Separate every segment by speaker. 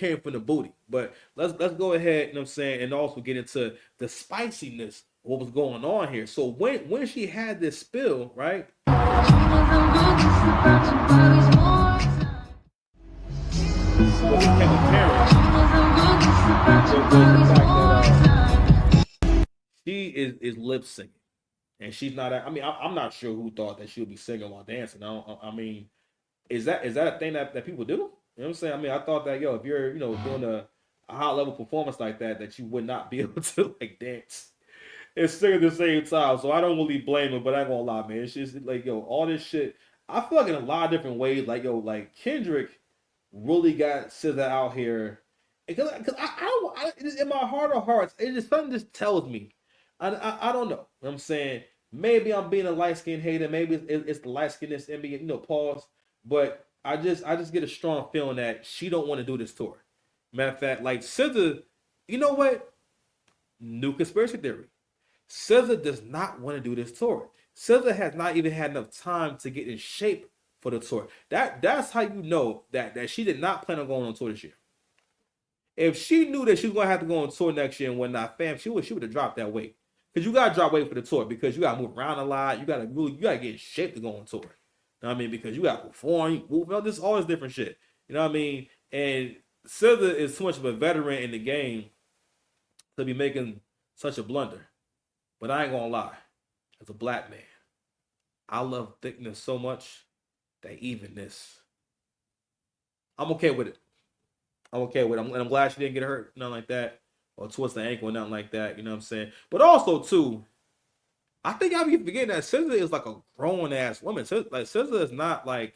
Speaker 1: came from the booty. But let's go ahead, you know what I'm saying, and also get into the spiciness of what was going on here. So when she had this spill, right? What became apparent was the fact that she is lip syncing, and she's not. I mean, I'm not sure who thought that she would be singing while dancing. I mean, is that a thing that people do? You know what I'm saying? I mean, I thought that if you're doing a high level performance like that you would not be able to like dance and sing at the same time. So I don't really blame him, but I ain't gonna lie, man. It's just like all this shit. I feel like in a lot of different ways, like Kendrick really got SZA out here, because in my heart of hearts, it just something just tells me, I don't know. You know what I'm saying, maybe I'm being a light skin hater, maybe it's the light skinness in me, pause. But I just get a strong feeling that she don't want to do this tour. Matter of fact, like SZA, you know what? New conspiracy theory. SZA does not want to do this tour. SZA has not even had enough time to get in shape for the tour. That's how you know that she did not plan on going on tour this year. If she knew that she was gonna have to go on tour next year and whatnot, fam, she would have dropped that weight. Because you gotta drop weight for the tour, because you gotta move around a lot. You gotta get in shape to go on tour. You know what I mean? Because you gotta perform, you move, this all this different shit. You know what I mean? And SZA is too much of a veteran in the game to be making such a blunder. But I ain't gonna lie, as a black man, I love thickness so much that evenness, I'm okay with it. I'm okay with it. And I'm glad she didn't get hurt, nothing like that, or twist the ankle, nothing like that. You know what I'm saying? But also too, I think I be forgetting that SZA is like a grown ass woman. Like SZA is not like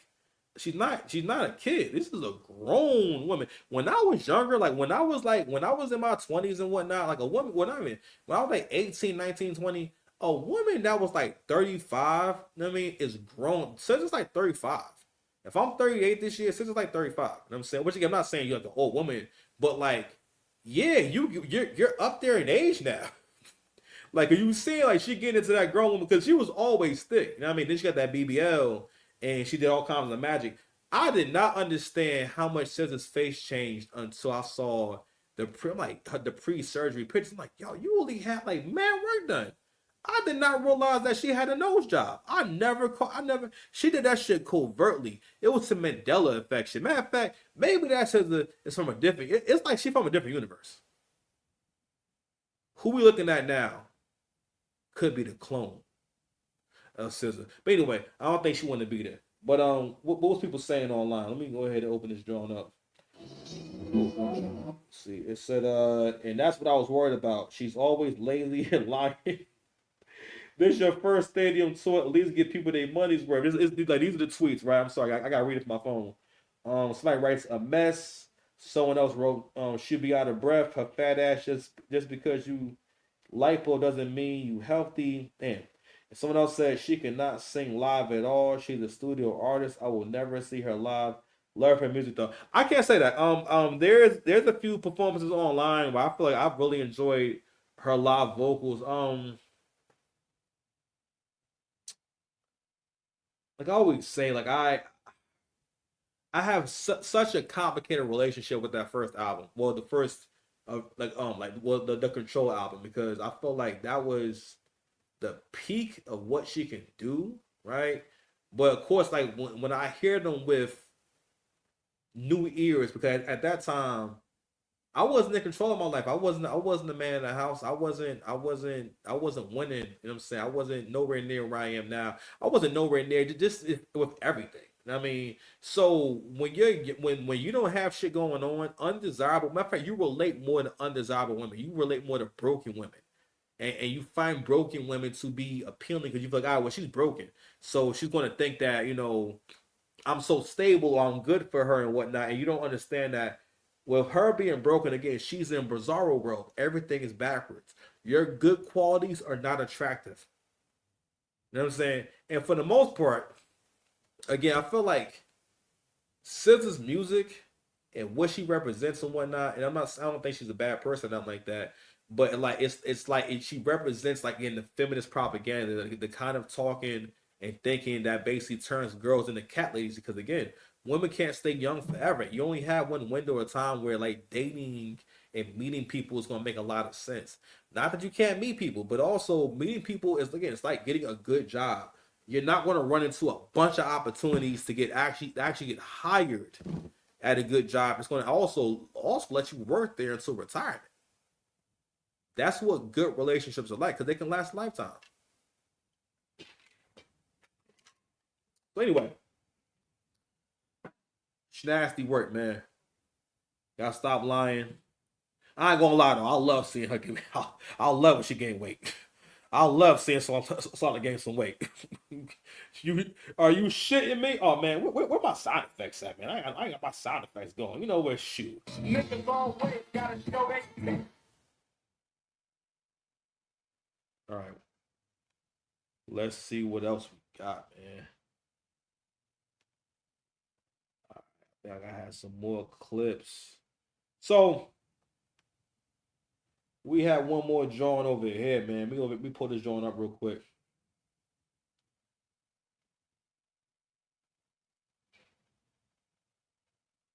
Speaker 1: she's not a kid. This is a grown woman. When I was younger, like when I was in my 20s and whatnot, like a woman, when I was like 18, 19, 20, a woman that was like 35, you know what I mean, is grown. SZA's like 35. If I'm 38 this year, SZA's like 35. You know what I'm saying? Which again, I'm not saying you're like an old woman, but like, yeah, you're up there in age now. Like, you see, like, she getting into that grown woman, because she was always thick. You know what I mean? Then she got that BBL, and she did all kinds of magic. I did not understand how much SZA's face changed until I saw the pre-surgery pictures. I'm like, yo, you really had like man work done. I did not realize that she had a nose job. She did that shit covertly. It was some Mandela effect. Matter of fact, maybe that SZA is from a different, it's like she from a different universe. Who we looking at now could be the clone of SZA. But anyway, I don't think she wanted to be there. But what was people saying online? Let me go ahead and open this drawing up. Let's see, it said, and that's what I was worried about. She's always lazy and lying. This is your first stadium tour. At least get people their money's worth. Like, these are the tweets, right? I'm sorry, I gotta read it from my phone. Somebody writes a mess. Someone else wrote, she'll be out of breath. Her fat ass just because you lipo doesn't mean you healthy. Damn. And someone else said she cannot sing live at all. She's a studio artist. I will never see her live. Love her music though. I can't say that. There's a few performances online where I feel like I've really enjoyed her live vocals. Like I always say, like I have such a complicated relationship with that first album. Well, the first the Control album, because I felt like that was the peak of what she can do, right? But of course, like when I hear them with new ears, because at that time I wasn't in control of my life. I wasn't the man in the house. I wasn't winning. You know what I'm saying? I wasn't nowhere near where I am now. I wasn't nowhere near just with everything. You know what I mean, so when you don't have shit going on, undesirable. Matter of fact, you relate more to undesirable women. You relate more to broken women, and you find broken women to be appealing because you feel like, ah, well, she's broken, so she's going to think that I'm so stable or I'm good for her and whatnot, and you don't understand that with her being broken again, she's in bizarro world. Everything is backwards. Your good qualities are not attractive. You know what I'm saying? And for the most part, again, I feel like SZA's music and what she represents and whatnot, and I don't think she's a bad person, nothing like that. But like it's like she represents like in the feminist propaganda, the kind of talking and thinking that basically turns girls into cat ladies. Because again, women can't stay young forever. You only have one window of time where like dating and meeting people is gonna make a lot of sense. Not that you can't meet people, but also meeting people is again, it's like getting a good job. You're not gonna run into a bunch of opportunities to get actually get hired at a good job. It's gonna also let you work there until retirement. That's what good relationships are like because they can last a lifetime. So anyway, nasty work, man. Gotta stop lying. I ain't gonna lie though. I love seeing her give. I love when she gain weight. I love seeing Solid gain some weight. you are you shitting me? Oh man, where my sound effects at, man? I got my sound effects going. You know where shoot. Niggas always gotta show it. All right, let's see what else we got, man. I think I had some more clips. So we had one more drawing over here, man. We pull this drawing up real quick.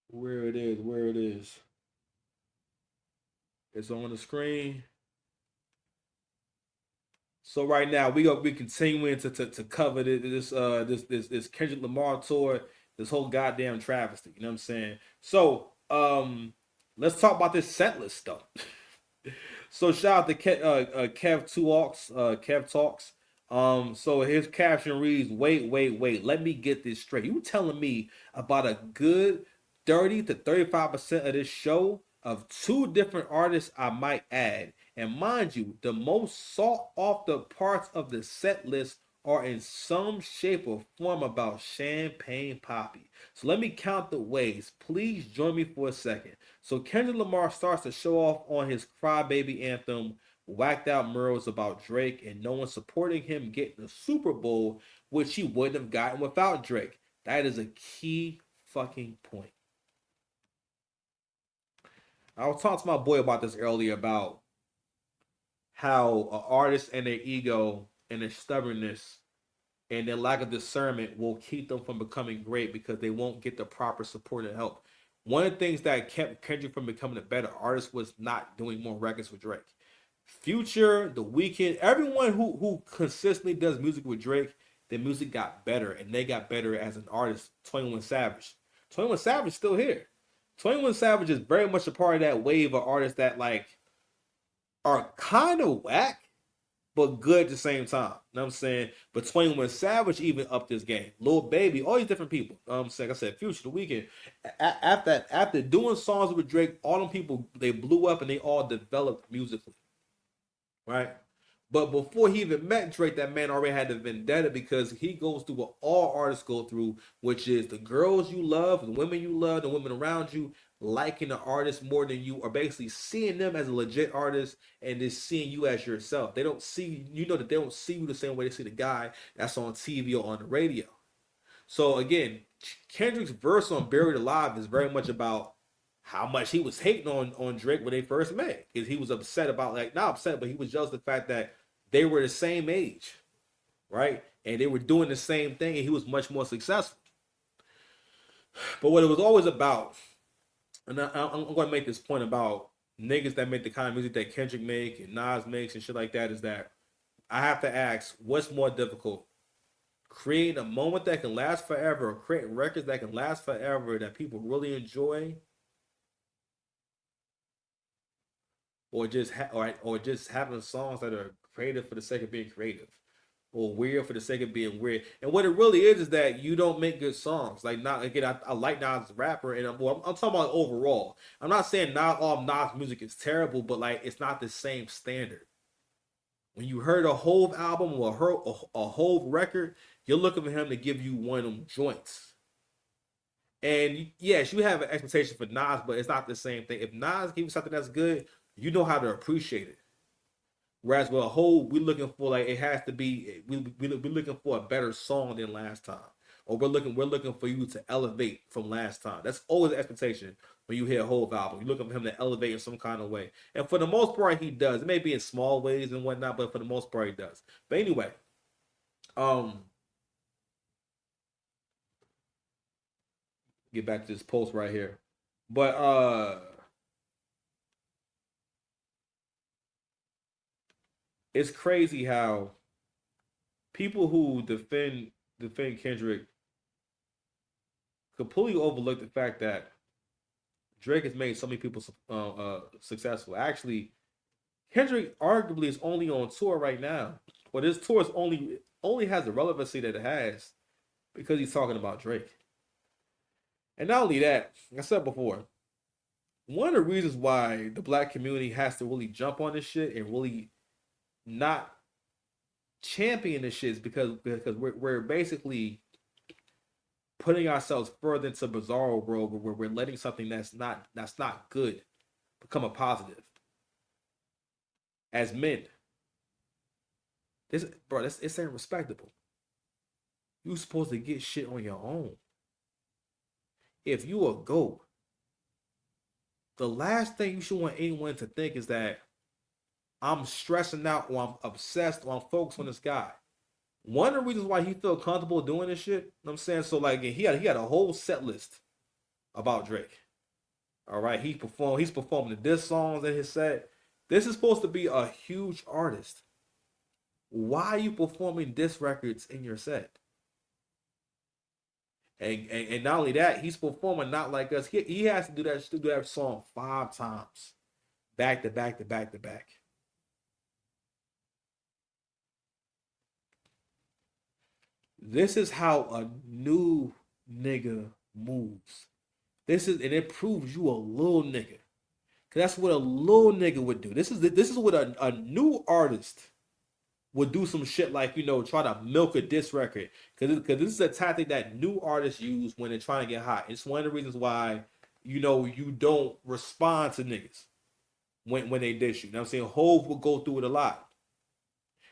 Speaker 1: Where it is, where it is. It's on the screen. So right now we gonna be continuing to cover this Kendrick Lamar tour, this whole goddamn travesty. You know what I'm saying? So let's talk about this set list stuff. So shout out to Kev Talks. So his caption reads, wait, let me get this straight. You telling me about a good 30 to 35% of this show of two different artists I might add. And mind you, the most sought after parts of the set list are in some shape or form about Champagne Poppy. So let me count the ways. Please join me for a second. So Kendrick Lamar starts to show off on his Crybaby anthem, whacked out murals about Drake and no one supporting him getting the Super Bowl, which he wouldn't have gotten without Drake. That is a key fucking point. I was talking to my boy about this earlier about how an artist and their ego and their stubbornness and their lack of discernment will keep them from becoming great because they won't get the proper support and help. One of the things that kept Kendrick from becoming a better artist was not doing more records with Drake. Future, The Weeknd, everyone who consistently does music with Drake, their music got better and they got better as an artist. 21 Savage. 21 Savage is still here. 21 Savage is very much a part of that wave of artists that like are kind of whack, but good at the same time. You know what I'm saying? But 21 Savage even upped this game. Lil Baby, all these different people. You know what I'm saying? Like I said, Future, The Weeknd. After doing songs with Drake, all them people, they blew up and they all developed musically. Right? But before he even met Drake, that man already had the vendetta because he goes through what all artists go through, which is the girls you love, the women you love, the women around you liking the artist more than you, or basically seeing them as a legit artist and just seeing you as yourself. They don't see you know that they don't see you the same way they see the guy that's on TV or on the radio. So again, Kendrick's verse on "Buried Alive" is very much about how much he was hating on Drake when they first met. Because he was upset about like not upset, but he was jealous of the fact that they were the same age, right? And they were doing the same thing, and he was much more successful. But what it was always about, and I'm going to make this point about niggas that make the kind of music that Kendrick make and Nas makes and shit like that, is that I have to ask, what's more difficult? Creating a moment that can last forever, or creating records that can last forever that people really enjoy, or just having songs that are creative for the sake of being creative, or weird for the sake of being weird. And what it really is that you don't make good songs. Like not again, I like Nas as a rapper, and I'm talking about overall. I'm not saying not all Nas music is terrible, but like it's not the same standard. When you heard a Hove album or a Hove record, you're looking for him to give you one of them joints. And yes, you have an expectation for Nas, but it's not the same thing. If Nas gives you something that's good, you know how to appreciate it. Whereas with a whole, we're looking for like it has to be. We're looking for a better song than last time, or we're looking for you to elevate from last time. That's always the expectation when you hear a whole album. You're looking for him to elevate in some kind of way, and for the most part, he does. It may be in small ways and whatnot, but for the most part, he does. But anyway, um, Get back to this post right here. But it's crazy how people who defend Kendrick completely overlook the fact that Drake has made so many people successful. Actually, Kendrick arguably is only on tour right now, but his tour is only has the relevancy that it has because he's talking about Drake. And not only that, like I said before, one of the reasons why the black community has to really jump on this shit and really not champion this shit is because we're basically putting ourselves further into bizarro world where we're letting something that's not good become a positive. As men, it's ain't respectable. You supposed to get shit on your own. If you a goat, the last thing you should want anyone to think is that I'm stressing out or I'm obsessed or I'm focused on this guy. One of the reasons why he felt comfortable doing this shit, you know what I'm saying? So like he had a whole set list about Drake. All right, he's performing the diss songs in his set. This is supposed to be a huge artist. Why are you performing diss records in your set? And not only that, he's performing not like us. He has to do that song 5 times, back to back to back to back. This is how a new nigga moves. And it proves you a little nigga. Cause that's what a little nigga would do. This is what a new artist would do some shit like, try to milk a diss record. Cause this is a tactic that new artists use when they're trying to get hot. It's one of the reasons why, you don't respond to niggas when they diss you. You know what I'm saying? Hove would go through it a lot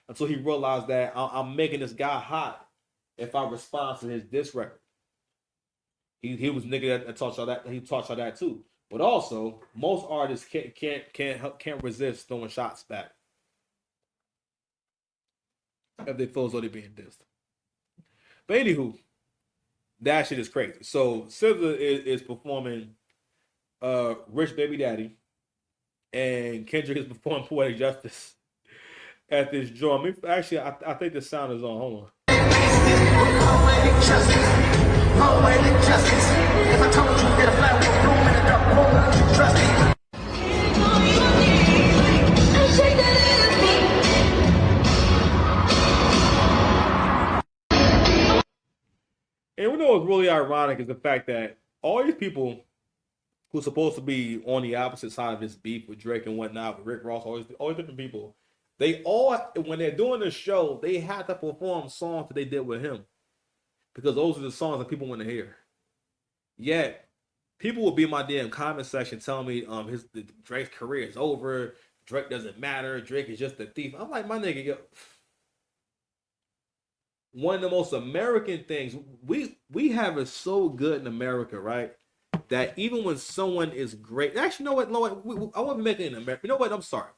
Speaker 1: until he realized that I'm making this guy hot if I respond to his diss record. He was a nigga that taught y'all that. He taught y'all that too. But also, most artists can't resist throwing shots back if they feel as though they're being dissed. But anywho, that shit is crazy. So SZA is performing Rich Baby Daddy, and Kendrick is performing Poetic Justice at this joint. I mean, actually, I think the sound is on. Hold on. Poetic justice. Poetic justice. If I told you get a flat room in a dark room, would you trust me? And we know what's really ironic is the fact that all these people who's supposed to be on the opposite side of this beef with Drake and whatnot, with Rick Ross, all these different people, they all, when they're doing the show, they have to perform songs that they did with him because those are the songs that people want to hear. Yet, people will be in my damn comment section telling me Drake's career is over, Drake doesn't matter, Drake is just a thief. I'm like, my nigga, one of the most American things we have it so good in America, right? That even when someone is great, actually, you know what? I want to make it in America. You know what? I'm sorry.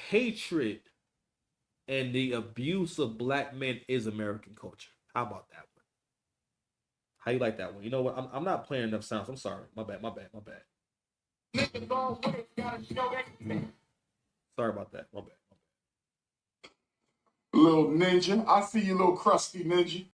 Speaker 1: Hatred and the abuse of black men is American culture. How about that one? How you like that one? You know what? I'm not playing enough sounds. I'm sorry. My bad. Sorry about that. My bad.
Speaker 2: Little ninja. I see you, little crusty ninja.